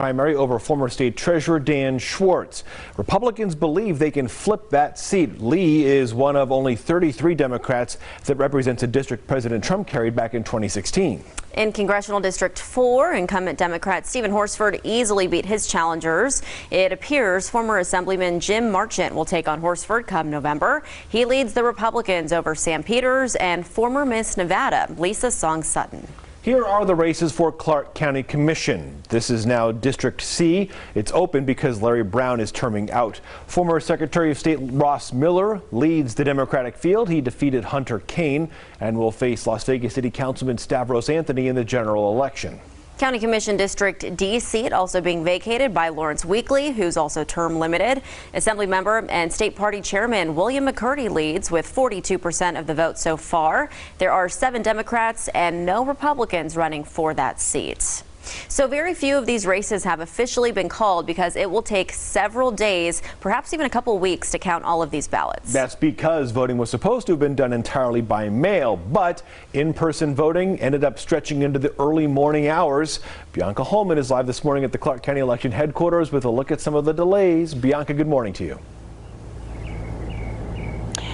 Primary over former state treasurer Dan Schwartz. Republicans believe they can flip that seat. Lee is one of only 33 Democrats that represents a district President Trump carried back in 2016. In Congressional District 4, incumbent Democrat Stephen Horsford easily beat his challengers. It appears former Assemblyman Jim Marchant will take on Horsford come November. He leads the Republicans over Sam Peters and former Miss Nevada, Lisa Song-Sutton. Here are the races for Clark County Commission. This is now District C. It's open because Larry Brown is terming out. Former Secretary of State Ross Miller leads the Democratic field. He defeated Hunter Kane and will face Las Vegas City Councilman Stavros Anthony in the general election. County Commission District D seat also being vacated by Lawrence Weekly, who's also term limited. Assembly member and state party chairman William McCurdy leads with 42% of the vote so far. There are 7 Democrats and no Republicans running for that seat. So very few of these races have officially been called because it will take several days, perhaps even a couple weeks, to count all of these ballots. That's because voting was supposed to have been done entirely by mail, but in-person voting ended up stretching into the early morning hours. Bianca Holman is live this morning at the Clark County Election Headquarters with a look at some of the delays. Bianca, good morning to you.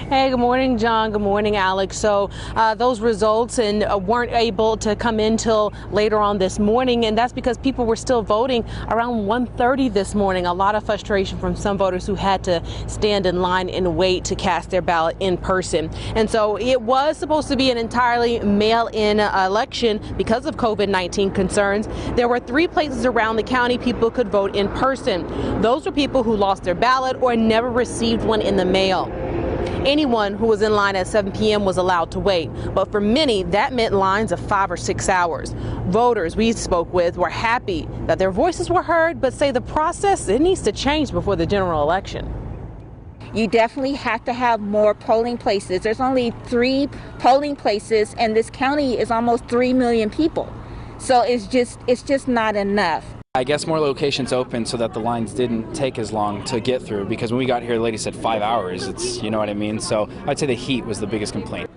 Hey, good morning, John. Good morning, Alex. So those results weren't able to come in till later on this morning, and that's because people were still voting around 1:30 this morning. A lot of frustration from some voters who had to stand in line and wait to cast their ballot in person. And so it was supposed to be an entirely mail-in election because of COVID-19 concerns. There were 3 places around the county people could vote in person. Those were people who lost their ballot or never received one in the mail. Anyone who was in line at 7 p.m. was allowed to wait, but for many, that meant lines of 5 or 6 hours. Voters we spoke with were happy that their voices were heard, but say the process, it needs to change before the general election. You definitely have to have more polling places. There's only 3 polling places, and this county is almost 3 million people. So it's just not enough. I guess more locations open so that the lines didn't take as long to get through, because when we got here, the lady said 5 hours. It's, you know what I mean? So I'd say the heat was the biggest complaint.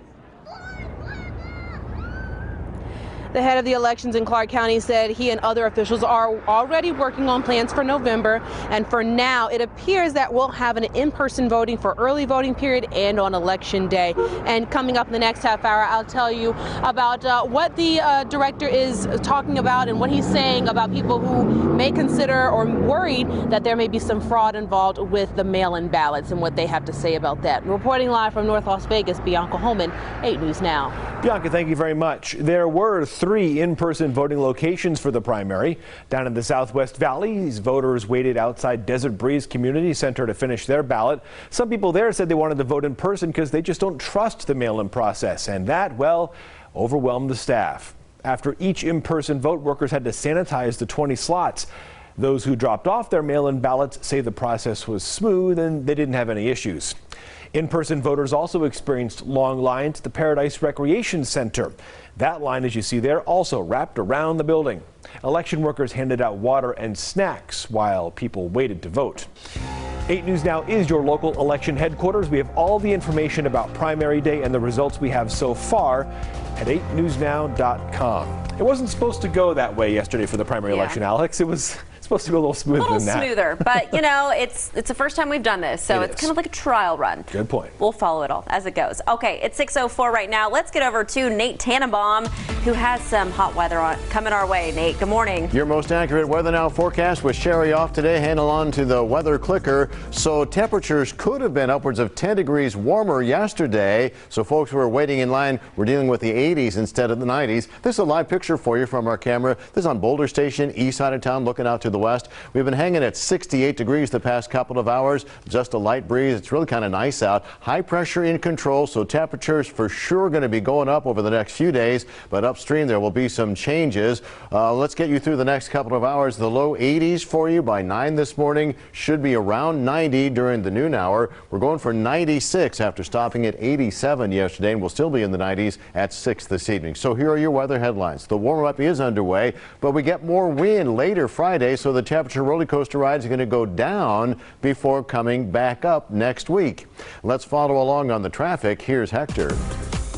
The head of the elections in Clark County said he and other officials are already working on plans for November. And for now, it appears that we'll have an in-person voting for early voting period and on election day. And coming up in the next half hour, I'll tell you about what the director is talking about and what he's saying about people who may consider or worried that there may be some fraud involved with the mail-in ballots and what they have to say about that. Reporting live from North Las Vegas, Bianca Holman, 8 News Now. Bianca, thank you very much. There were 3 in-person voting locations for the primary. Down in the Southwest Valley, these voters waited outside Desert Breeze Community Center to finish their ballot. Some people there said they wanted to vote in person because they just don't trust the mail-in process, and that, well, overwhelmed the staff. After each in-person vote, workers had to sanitize the 20 slots. Those who dropped off their mail-in ballots say the process was smooth and they didn't have any issues. In-person voters also experienced long lines at the Paradise Recreation Center. That line, as you see there, also wrapped around the building. Election workers handed out water and snacks while people waited to vote. 8 News Now is your local election headquarters. We have all the information about primary day and the results we have so far at 8newsnow.com. It wasn't supposed to go that way yesterday for the primary election, Alex. It was supposed to go a little smoother than that. A little smoother, but you know, it's the first time we've done this, so it's kind of like a trial run. Good point. We'll follow it all as it goes. Okay, it's 6:04 right now. Let's get over to Nate Tannenbaum, who has some hot weather coming our way. Nate, good morning. Your most accurate Weather Now forecast with Sherry off today. Handle on to the weather clicker. So temperatures could have been upwards of 10 degrees warmer yesterday. So folks who are waiting in line were dealing with the 80s instead of the 90s. This is a live picture for you from our camera. This is on Boulder Station, east side of town, looking out to the west. We've been hanging at 68 degrees the past couple of hours. Just a light breeze. It's really kind of nice out. High pressure in control, so temperatures for sure going to be going up over the next few days. But upstream there will be some changes. Let's get you through the next couple of hours. The low 80s for you by 9 this morning. Should be around 90 during the noon hour. We're going for 96 after stopping at 87 yesterday, and we'll still be in the 90s at 6 this evening. So here are your weather headlines. The warm-up is underway, but we get more wind later Friday, so the temperature roller coaster ride is going to go down before coming back up next week. Let's follow along on the traffic. Here's Hector.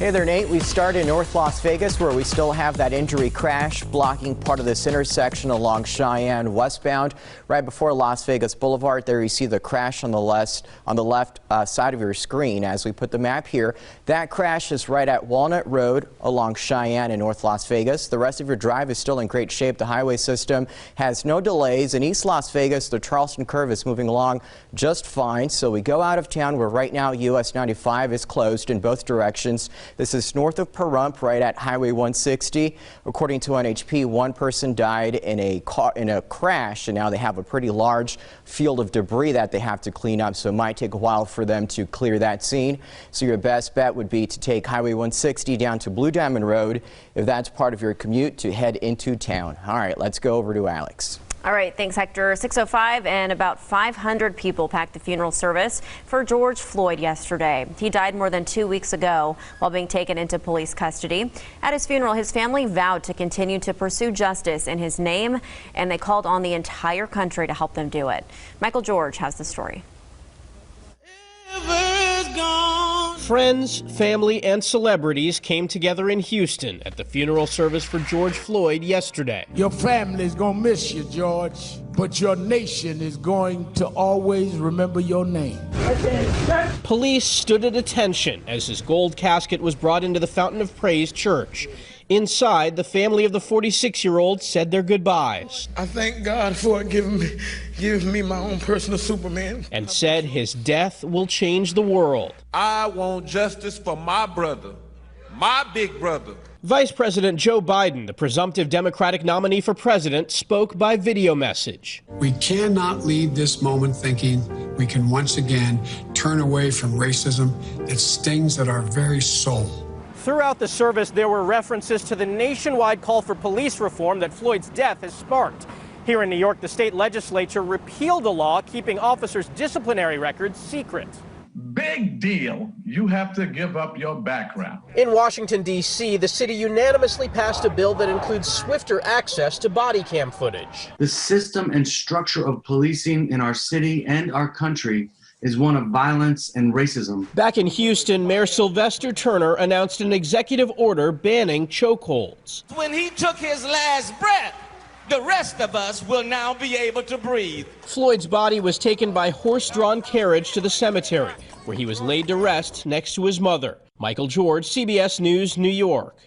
Hey there, Nate. We start in North Las Vegas, where we still have that injury crash blocking part of this intersection along Cheyenne westbound. Right before Las Vegas Boulevard, there you see the crash on the left side of your screen. As we put the map here, that crash is right at Walnut Road along Cheyenne in North Las Vegas. The rest of your drive is still in great shape. The highway system has no delays. In East Las Vegas, the Charleston curve is moving along just fine. So we go out of town, where right now US 95 is closed in both directions. This is north of Pahrump, right at Highway 160. According to NHP, one person died in a crash, and now they have a pretty large field of debris that they have to clean up, so it might take a while for them to clear that scene. So your best bet would be to take Highway 160 down to Blue Diamond Road if that's part of your commute to head into town. All right, let's go over to Alex. All right, thanks, Hector. 6:05, and about 500 people packed the funeral service for George Floyd yesterday. He died more than 2 weeks ago while being taken into police custody. At his funeral, his family vowed to continue to pursue justice in his name, and they called on the entire country to help them do it. Michael George has the story. Friends, family, and celebrities came together in Houston at the funeral service for George Floyd yesterday. Your family is going to miss you, George, but your nation is going to always remember your name. Police stood at attention as his gold casket was brought into the Fountain of Praise Church. Inside, the family of the 46-year-old said their goodbyes. I thank God for giving me my own personal Superman. And said his death will change the world. I want justice for my brother, my big brother. Vice President Joe Biden, the presumptive Democratic nominee for president, spoke by video message. We cannot leave this moment thinking we can once again turn away from racism that stings at our very soul. Throughout the service, there were references to the nationwide call for police reform that Floyd's death has sparked. Here in New York, the state legislature repealed a law keeping officers' disciplinary records secret. Big deal. You have to give up your background. In Washington, D.C., the city unanimously passed a bill that includes swifter access to body cam footage. The system and structure of policing in our city and our country is one of violence and racism. Back in Houston, Mayor Sylvester Turner announced an executive order banning chokeholds. When he took his last breath, the rest of us will now be able to breathe. Floyd's body was taken by horse-drawn carriage to the cemetery, where he was laid to rest next to his mother. Michael George, CBS News, New York.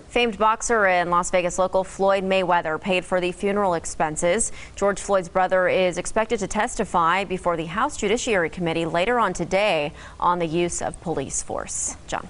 Famed boxer and Las Vegas local Floyd Mayweather paid for the funeral expenses. George Floyd's brother is expected to testify before the House Judiciary Committee later on today on the use of police force. John.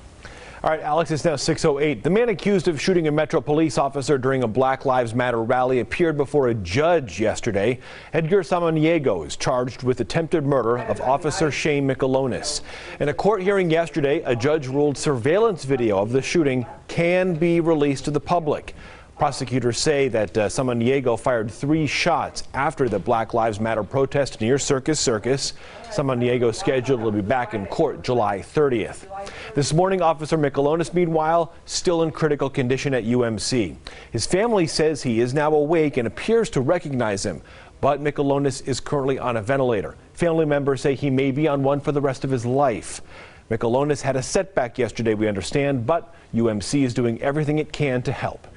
All right, Alex, it's now 6:08. The man accused of shooting a Metro police officer during a Black Lives Matter rally appeared before a judge yesterday. Edgar Samaniego is charged with attempted murder of Officer Shane Michelonis. In a court hearing yesterday, a judge ruled surveillance video of the shooting can be released to the public. Prosecutors say that Samaniego fired 3 shots after the Black Lives Matter protest near Circus Circus. Samaniego is scheduled to be back in court July 30th. This morning, Officer Michelonis, meanwhile, still in critical condition at UMC. His family says he is now awake and appears to recognize him, but Michelonis is currently on a ventilator. Family members say he may be on one for the rest of his life. Michelonis had a setback yesterday, we understand, but UMC is doing everything it can to help.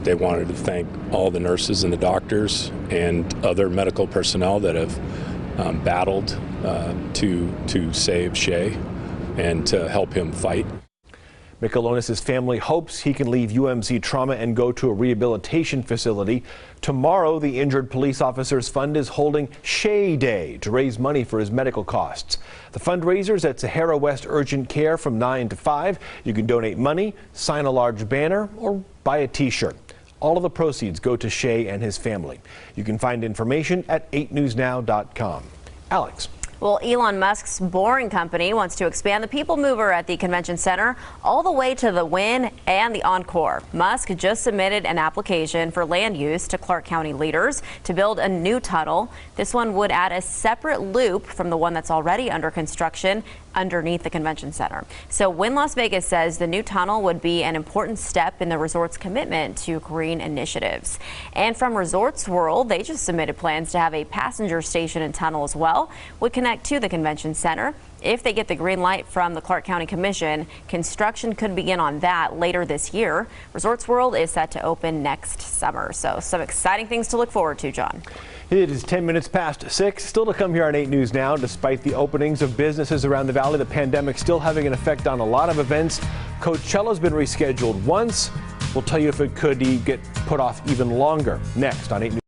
They wanted to thank all the nurses and the doctors and other medical personnel that have battled to save Shay and to help him fight. Michelonis' family hopes he can leave UMC trauma and go to a rehabilitation facility. Tomorrow, the Injured Police Officers Fund is holding Shay Day to raise money for his medical costs. The fundraiser's at Sahara West Urgent Care from 9 to 5. You can donate money, sign a large banner, or buy a T-shirt. All of the proceeds go to Shay and his family. You can find information at 8newsnow.com. Alex. Well, Elon Musk's Boring Company wants to expand the People Mover at the convention center all the way to the Wynn and the Encore. Musk just submitted an application for land use to Clark County leaders to build a new tunnel. This one would add a separate loop from the one that's already under construction underneath the convention center. So Wynn Las Vegas says the new tunnel would be an important step in the resort's commitment to green initiatives. And from Resorts World, they just submitted plans to have a passenger station and tunnel as well. Would connect connect to the convention center. If they get the green light from the Clark County Commission, construction could begin on that later this year. Resorts World is set to open next summer. So some exciting things to look forward to, John. It is 10 minutes past 6. Still to come here on 8 News Now. Despite the openings of businesses around the valley, the pandemic still having an effect on a lot of events. Coachella's been rescheduled once. We'll tell you if it could get put off even longer. Next on 8 News.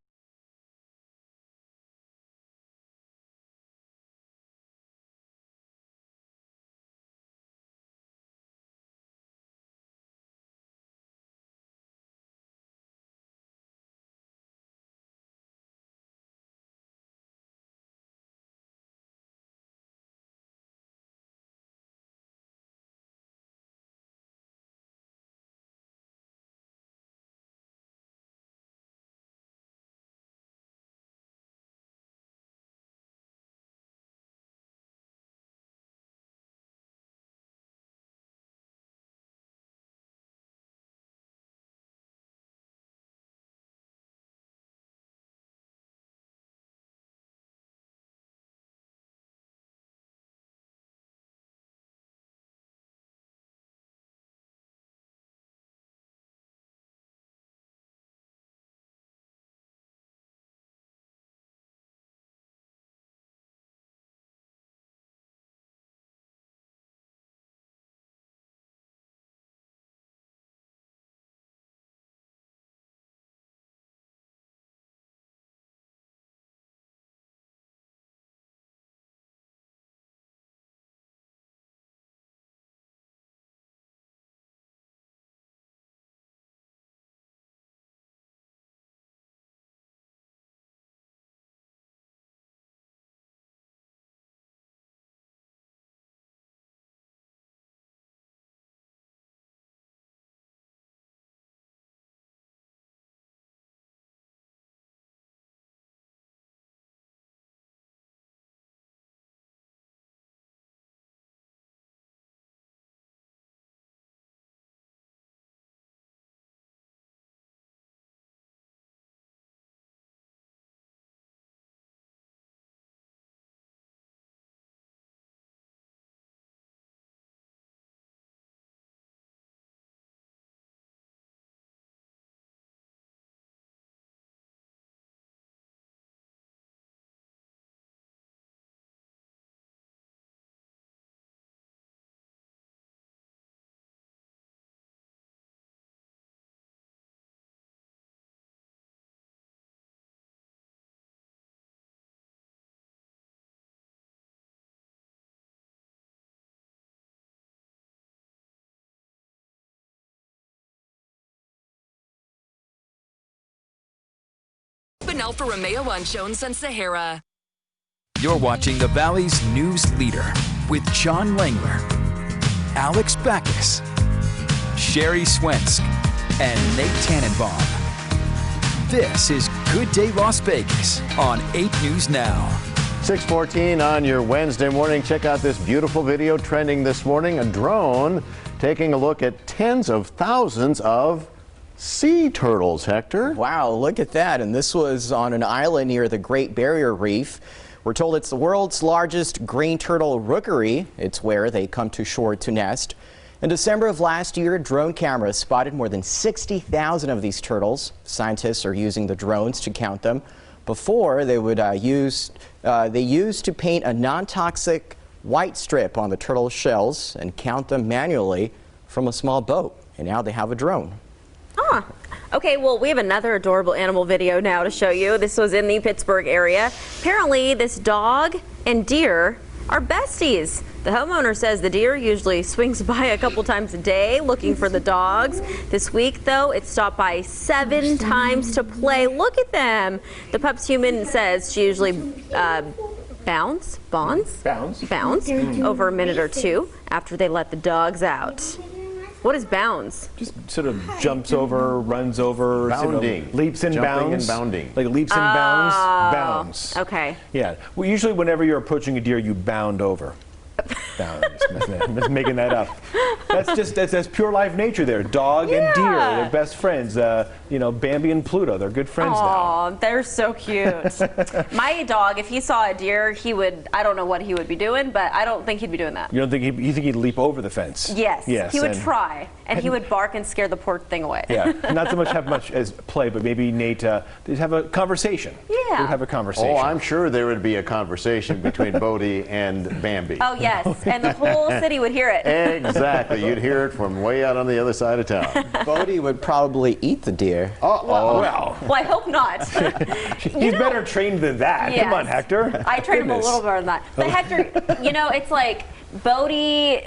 Alfa Romeo on Jones and Sahara. You're watching the Valley's news leader with John Langler, Alex Backus, Sherry Swensk, and Nate Tannenbaum. This is Good Day Las Vegas on 8 News Now. 6:14 on your Wednesday morning. Check out this beautiful video trending this morning. A drone taking a look at tens of thousands of sea turtles, Hector. Wow, look at that. And this was on an island near the Great Barrier Reef. We're told it's the world's largest green turtle rookery. It's where they come to shore to nest. In December of last year, drone cameras spotted more than 60,000 of these turtles. Scientists are using the drones to count them. Before, they would used to paint a non-toxic white strip on the turtle shells and count them manually from a small boat. And now they have a drone. Huh. Okay, well, we have another adorable animal video now to show you. This was in the Pittsburgh area. Apparently, this dog and deer are besties. The homeowner says the deer usually swings by a couple times a day looking for the dogs. This week, though, it stopped by 7 times to play. Look at them. The pup's human says she usually bounds over a minute or two after they let the dogs out. What is bounds? Just sort of jumps over, runs over, bounding, leaps and jumping bounds. and bounding. Like leaps and bounds. Okay. Yeah. Well, usually whenever you're approaching a deer, you bound over. No, I'm just making that up. That's pure life nature there. Dog and deer, they're best friends. Bambi and Pluto, they're good friends now. Oh, they're so cute. My dog, if he saw a deer, I don't know what he would be doing, but I don't think he'd be doing that. You don't think you think he'd leap over the fence? Yes, he would try, and he would bark and scare the poor thing away. Yeah, not so much have much as play, but maybe Nate, they'd have a conversation. Yeah. They'd have a conversation. Oh, I'm sure there would be a conversation between Bodie and Bambi. Oh, yes, and the whole city would hear it. Exactly. You'd hear it from way out on the other side of town. Bodie would probably eat the deer. Well, I hope not. He's better trained than that. Yes. Come on, Hector. I trained him a little better than that. But Hector, it's like Bodie.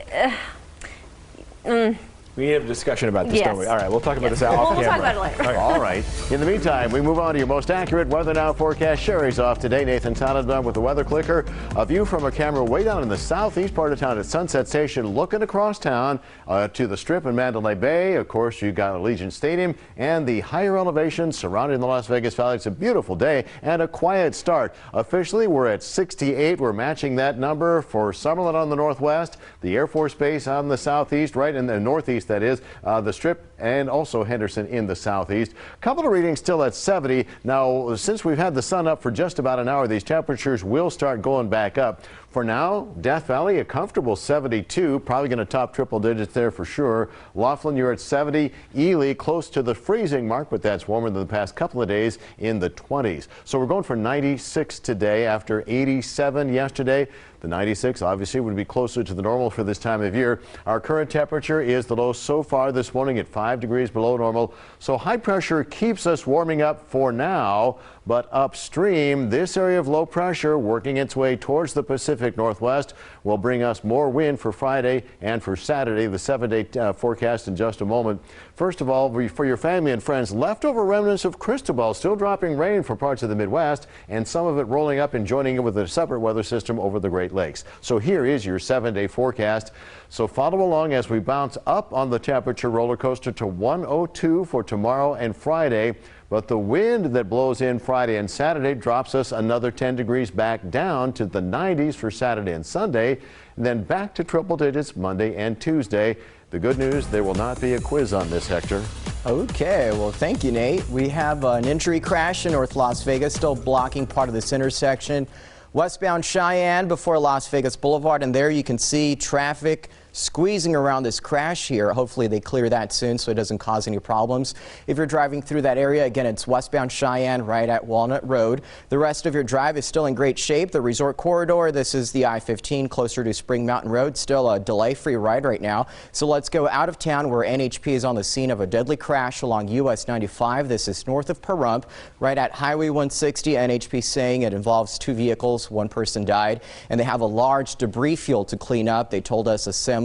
We need to have a discussion about this, Yes. don't we? All right, we'll talk about this off camera. We'll talk about it later. Okay. All right. In the meantime, we move on to your most accurate weather now forecast. Sherry's off today. Nathan Tannenbaum with the weather clicker. A view from a camera way down in the southeast part of town at Sunset Station, looking across town to the Strip in Mandalay Bay. Of course, you've got Allegiant Stadium and the higher elevations surrounding the Las Vegas Valley. It's a beautiful day and a quiet start. Officially, we're at 68. We're matching that number for Summerlin on the northwest, the Air Force Base on the southeast, right in the northeast, that is. The Strip and also Henderson in the southeast. A couple of readings still at 70. Now, since we've had the sun up for just about an hour, these temperatures will start going back up. For now, Death Valley, a comfortable 72, probably going to top triple digits there for sure. Laughlin, you're at 70. Ely, close to the freezing mark, but that's warmer than the past couple of days in the 20s. So we're going for 96 today after 87 yesterday. The 96 obviously would be closer to the normal for this time of year. Our current temperature is the low so far this morning at 5 degrees below normal. So high pressure keeps us warming up for now, but upstream, this area of low pressure working its way towards the Pacific Northwest will bring us more wind for Friday and for Saturday. The 7-day forecast in just a moment. First of all, for your family and friends, leftover remnants of Cristobal still dropping rain for parts of the Midwest, and some of it rolling up and joining in with a separate weather system over the Great Lakes. So here is your 7-day forecast. So follow along as we bounce up on the temperature roller coaster to 102 for tomorrow and Friday. But the wind that blows in Friday and Saturday drops us another 10 degrees back down to the 90s for Saturday and Sunday, and then back to triple digits Monday and Tuesday. The good news, there will not be a quiz on this, Hector. Okay, well, thank you, Nate. We have an injury crash in North Las Vegas, still blocking part of this intersection. Westbound Cheyenne before Las Vegas Boulevard, and there you can see traffic squeezing around this crash here. Hopefully they clear that soon so it doesn't cause any problems. If you're driving through that area, again, it's westbound Cheyenne right at Walnut Road. The rest of your drive is still in great shape. The resort corridor, this is the I-15 closer to Spring Mountain Road, still a delay-free ride right now. So let's go out of town where NHP is on the scene of a deadly crash along US 95. This is north of Pahrump, right at Highway 160. NHP saying it involves 2 vehicles. 1 person died, and they have a large debris field to clean up. They told us a semi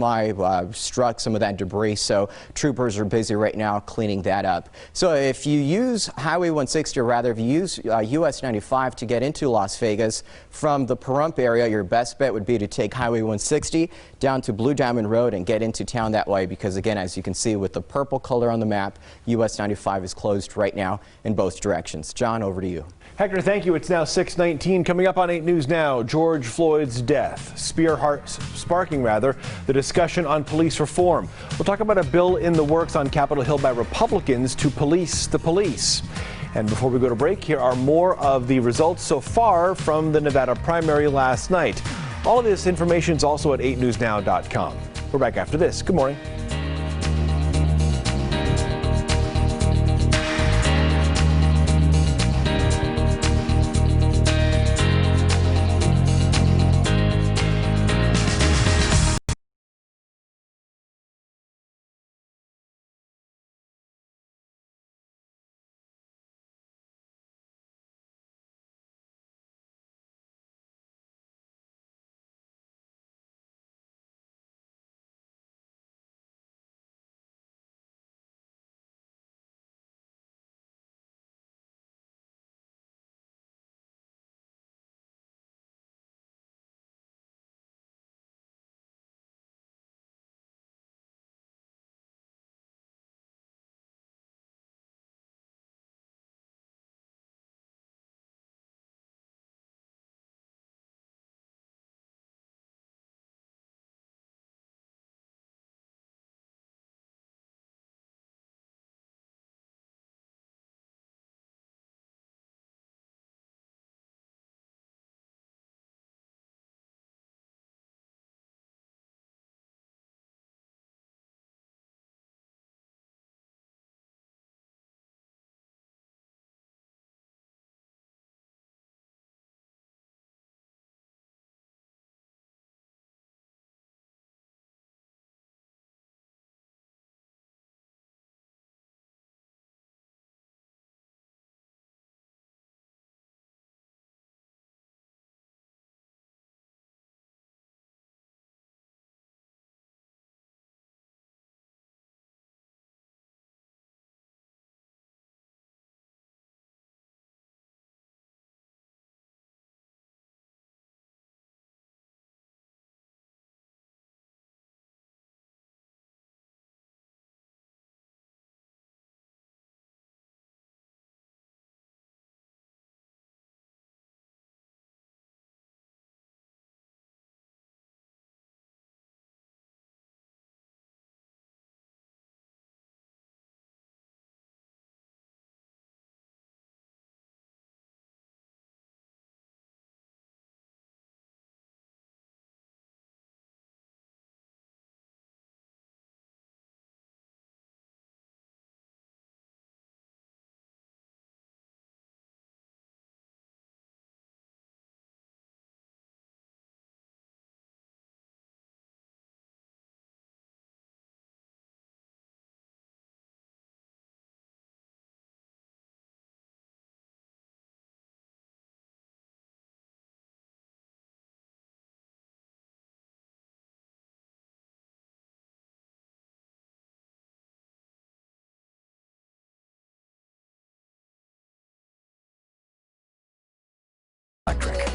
struck some of that debris, so troopers are busy right now cleaning that up. So if you use Highway 160, or rather if you use US 95 to get into Las Vegas from the Pahrump area, your best bet would be to take Highway 160 down to Blue Diamond Road and get into town that way, because again, as you can see with the purple color on the map, US 95 is closed right now in both directions. John, over to you. Hector, thank you. It's now 6:19. Coming up on 8 News Now, George Floyd's death, sparking the discussion on police reform. We'll talk about a bill in the works on Capitol Hill by Republicans to police the police. And before we go to break, here are more of the results so far from the Nevada primary last night. All of this information is also at 8newsnow.com. We're back after this. Good morning.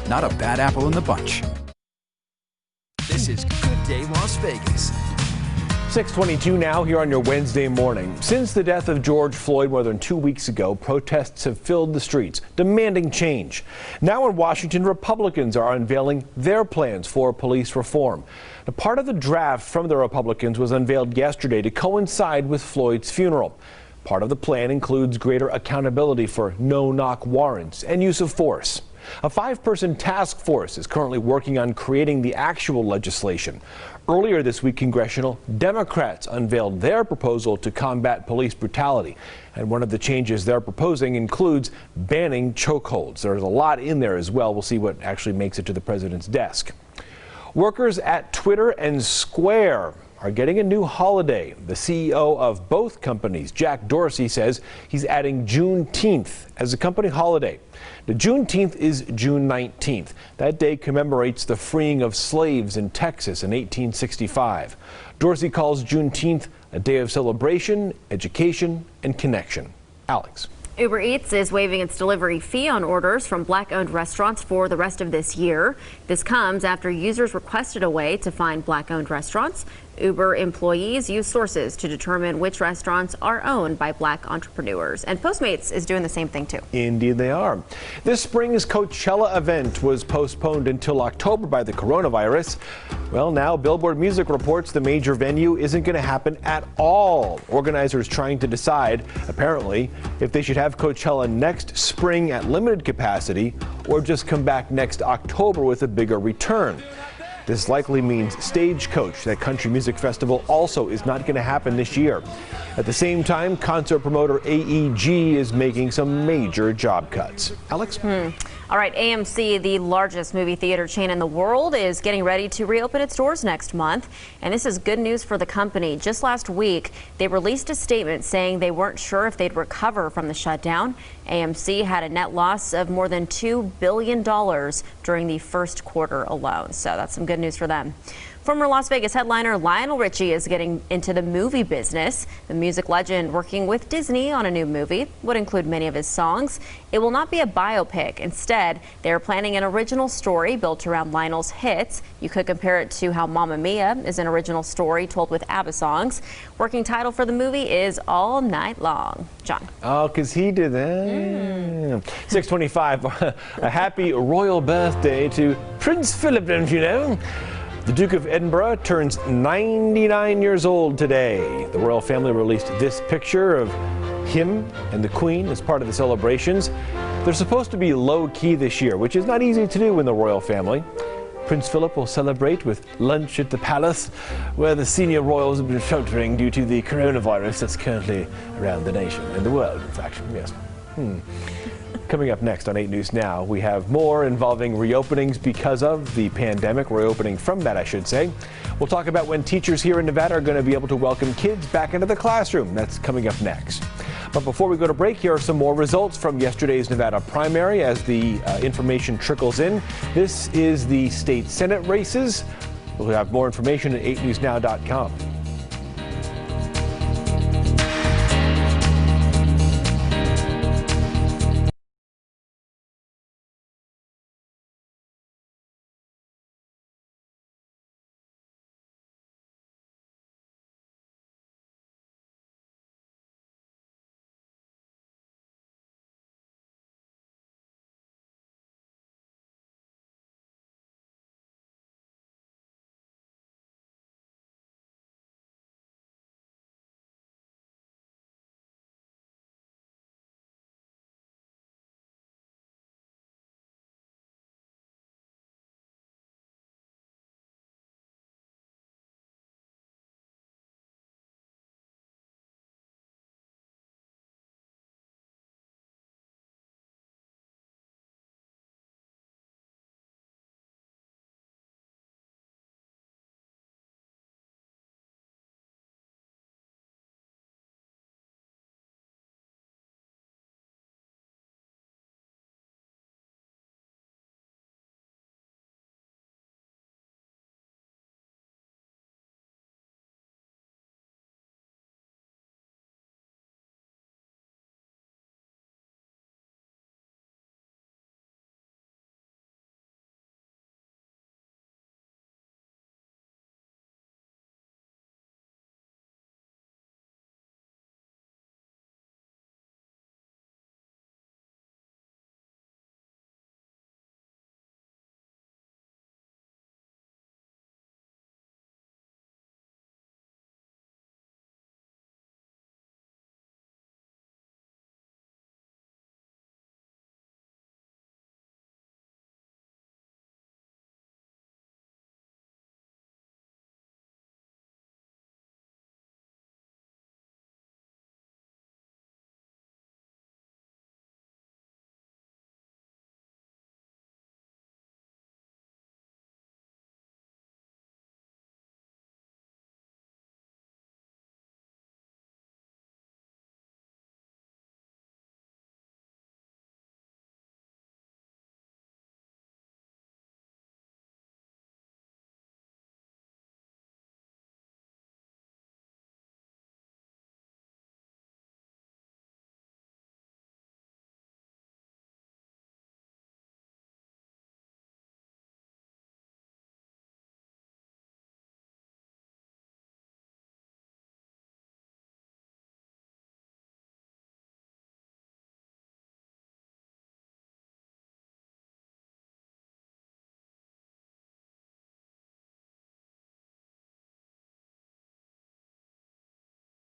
not a bad apple in the bunch. This is Good Day Las Vegas. 6:22 now here on your Wednesday morning. Since the death of George Floyd more than 2 weeks ago, protests have filled the streets, demanding change. Now in Washington, Republicans are unveiling their plans for police reform. Now, part of the draft from the Republicans was unveiled yesterday to coincide with Floyd's funeral. Part of the plan includes greater accountability for no-knock warrants and use of force. A 5-person task force is currently working on creating the actual legislation. Earlier this week, congressional Democrats unveiled their proposal to combat police brutality. And one of the changes they're proposing includes banning chokeholds. There's a lot in there as well. We'll see what actually makes it to the president's desk. Workers at Twitter and Square are getting a new holiday. The CEO of both companies, Jack Dorsey, says he's adding Juneteenth as a company holiday. The Juneteenth is June 19th. That day commemorates the freeing of slaves in Texas in 1865. Dorsey calls Juneteenth a day of celebration, education, and connection. Alex. Uber Eats is waiving its delivery fee on orders from Black-owned restaurants for the rest of this year. This comes after users requested a way to find Black-owned restaurants. Uber employees use sources to determine which restaurants are owned by Black entrepreneurs. And Postmates is doing the same thing, too. Indeed they are. This spring's Coachella event was postponed until October by the coronavirus. Well, now Billboard Music reports the major venue isn't going to happen at all. Organizers trying to decide, apparently, if they should have Coachella next spring at limited capacity or just come back next October with a bigger return. This likely means Stagecoach, that country music festival, also is not going to happen this year. At the same time, concert promoter AEG is making some major job cuts. Alex? All right, AMC, the largest movie theater chain in the world, is getting ready to reopen its doors next month. And this is good news for the company. Just last week, they released a statement saying they weren't sure if they'd recover from the shutdown. AMC had a net loss of more than $2 billion during the first quarter alone. So that's some good news for them. Former Las Vegas headliner Lionel Richie is getting into the movie business. The music legend working with Disney on a new movie would include many of his songs. It will not be a biopic. Instead, they are planning an original story built around Lionel's hits. You could compare it to how Mamma Mia is an original story told with ABBA songs. Working title for the movie is All Night Long. John. Oh, because he did that. 6:25. A happy royal birthday to Prince Philip, don't you know? The Duke of Edinburgh turns 99 years old today. The royal family released this picture of him and the Queen as part of the celebrations. They're supposed to be low-key this year, which is not easy to do in the royal family. Prince Philip will celebrate with lunch at the palace, where the senior royals have been sheltering due to the coronavirus that's currently around the nation and the world, in fact. Yes. Coming up next on 8 News Now, we have more involving reopenings because of the pandemic, reopening from that, I should say. We'll talk about when teachers here in Nevada are going to be able to welcome kids back into the classroom. That's coming up next. But before we go to break, here are some more results from yesterday's Nevada primary as the information trickles in. This is the state Senate races. We'll have more information at 8newsnow.com.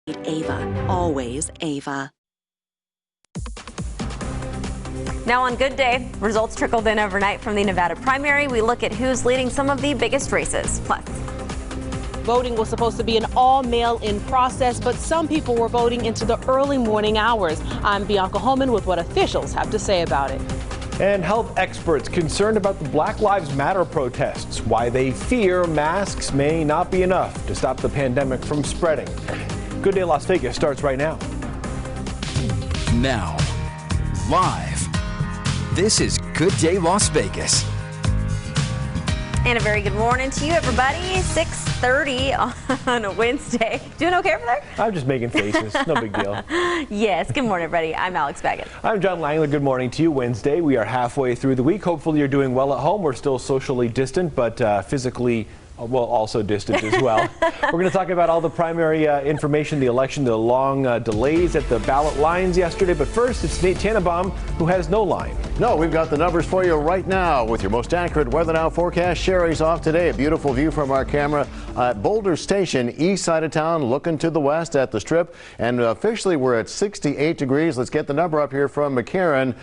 Ava, always Ava. Now on Good Day, results trickled in overnight from the Nevada primary. We look at who's leading some of the biggest races. Plus, voting was supposed to be an all mail-in process, but some people were voting into the early morning hours. I'm Bianca Holman with what officials have to say about it. And health experts concerned about the Black Lives Matter protests, why they fear masks may not be enough to stop the pandemic from spreading. Good Day Las Vegas starts right now. Now, live. This is Good Day Las Vegas. and a very good morning to you, everybody. 6:30 on a Wednesday. Doing okay over there? I'm just making faces. No big deal. Yes. Good morning, everybody. I'm Alex Baggett. I'm John Langler. Good morning to you. Wednesday. We are halfway through the week. Hopefully you're doing well at home. We're still socially distant, but physically also distant as well. We're going to talk about all the primary information, the election, the long delays at the ballot lines yesterday. But first, it's Nate Tannenbaum, who has no line. No, we've got the numbers for you right now with your most accurate Weather Now forecast. Sherry's off today. A beautiful view from our camera at Boulder Station, east side of town, looking to the west at the Strip. And officially, we're at 68 degrees. Let's get the number up here from McCarran.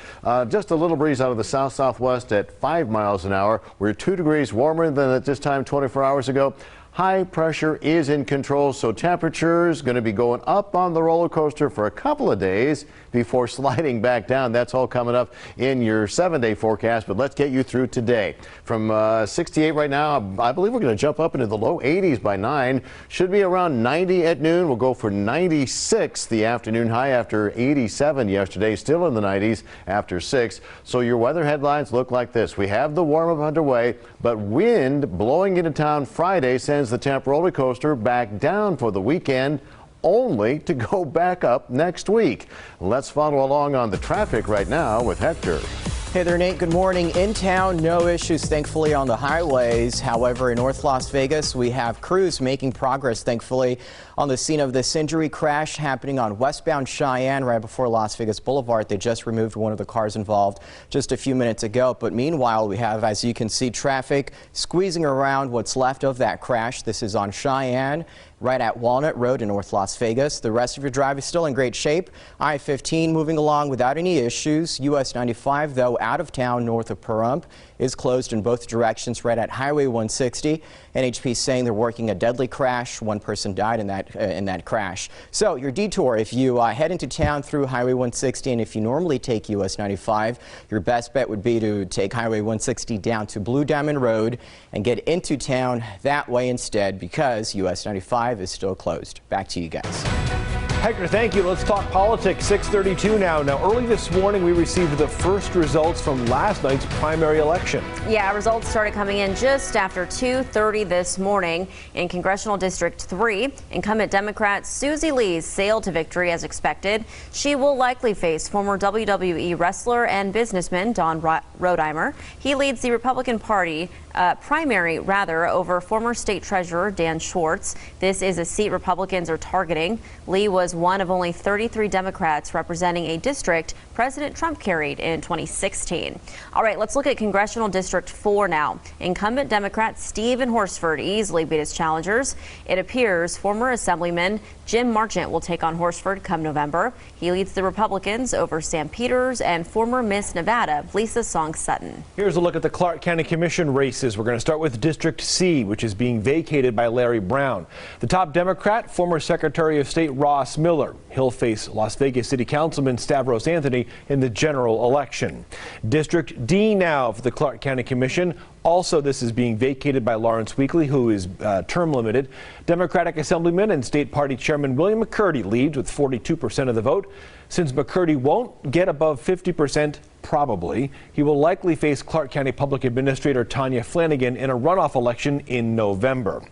Just a little breeze out of the south-southwest at 5 miles an hour. We're 2 degrees warmer than at this time 24 hours ago. High pressure is in control, so temperatures going to be going up on the roller coaster for a couple of days before sliding back down. That's all coming up in your 7-day forecast, but let's get you through today. From 68 right now, I believe we're going to jump up into the low 80s by 9. Should be around 90 at noon. We'll go for 96 the afternoon high after 87 yesterday, still in the 90s after 6. So your weather headlines look like this. We have the warm-up underway, but wind blowing into town Friday sends the temp roller coaster back down for the weekend, only to go back up next week. Let's follow along on the traffic right now with Hector. Hey there, Nate. Good morning. In town, no issues, thankfully, on the highways. However, in North Las Vegas, we have crews making progress, thankfully, on the scene of this injury crash happening on westbound Cheyenne right before Las Vegas Boulevard. They just removed one of the cars involved just a few minutes ago. But meanwhile, we have, as you can see, traffic squeezing around what's left of that crash. This is on Cheyenne, right at Walnut Road in North Las Vegas. The rest of your drive is still in great shape. I-15 moving along without any issues. US 95, though, out of town north of Pahrump is closed in both directions right at Highway 160. NHP saying they're working a deadly crash. One person died in that crash. So your detour, if you head into town through Highway 160, and if you normally take US 95, your best bet would be to take Highway 160 down to Blue Diamond Road and get into town that way instead, because US 95 is still closed. Back to you guys. Hector, thank you. Let's talk politics. 6:32 now. Now, early this morning, we received the first results from last night's primary election. Yeah, results started coming in just after 2:30 this morning in Congressional District 3. Incumbent Democrat Susie Lee sailed to victory as expected. She will likely face former WWE wrestler and businessman Don Rodheimer. He leads the Republican Party primary over former state treasurer Dan Schwartz. This is a seat Republicans are targeting. Lee was one of only 33 Democrats representing a district President Trump carried in 2016. All right, let's look at Congressional District 4 now. Incumbent Democrat Stephen Horsford easily beat his challengers. It appears former Assemblyman Jim Marchant will take on Horsford come November. He leads the Republicans over Sam Peters and former Miss Nevada Lisa Song Sutton. Here's a look at the Clark County Commission races. We're going to start with District C, which is being vacated by Larry Brown. The top Democrat, former Secretary of State Ross Miller. He'll face Las Vegas City Councilman Stavros Anthony in the general election. District D now for the Clark County Commission. Also, this is being vacated by Lawrence Weekly, who is term limited. Democratic Assemblyman and State Party Chairman William McCurdy leads with 42% of the vote. Since McCurdy won't get above 50%, probably, he will likely face Clark County Public Administrator Tanya Flanagan in a runoff election in November.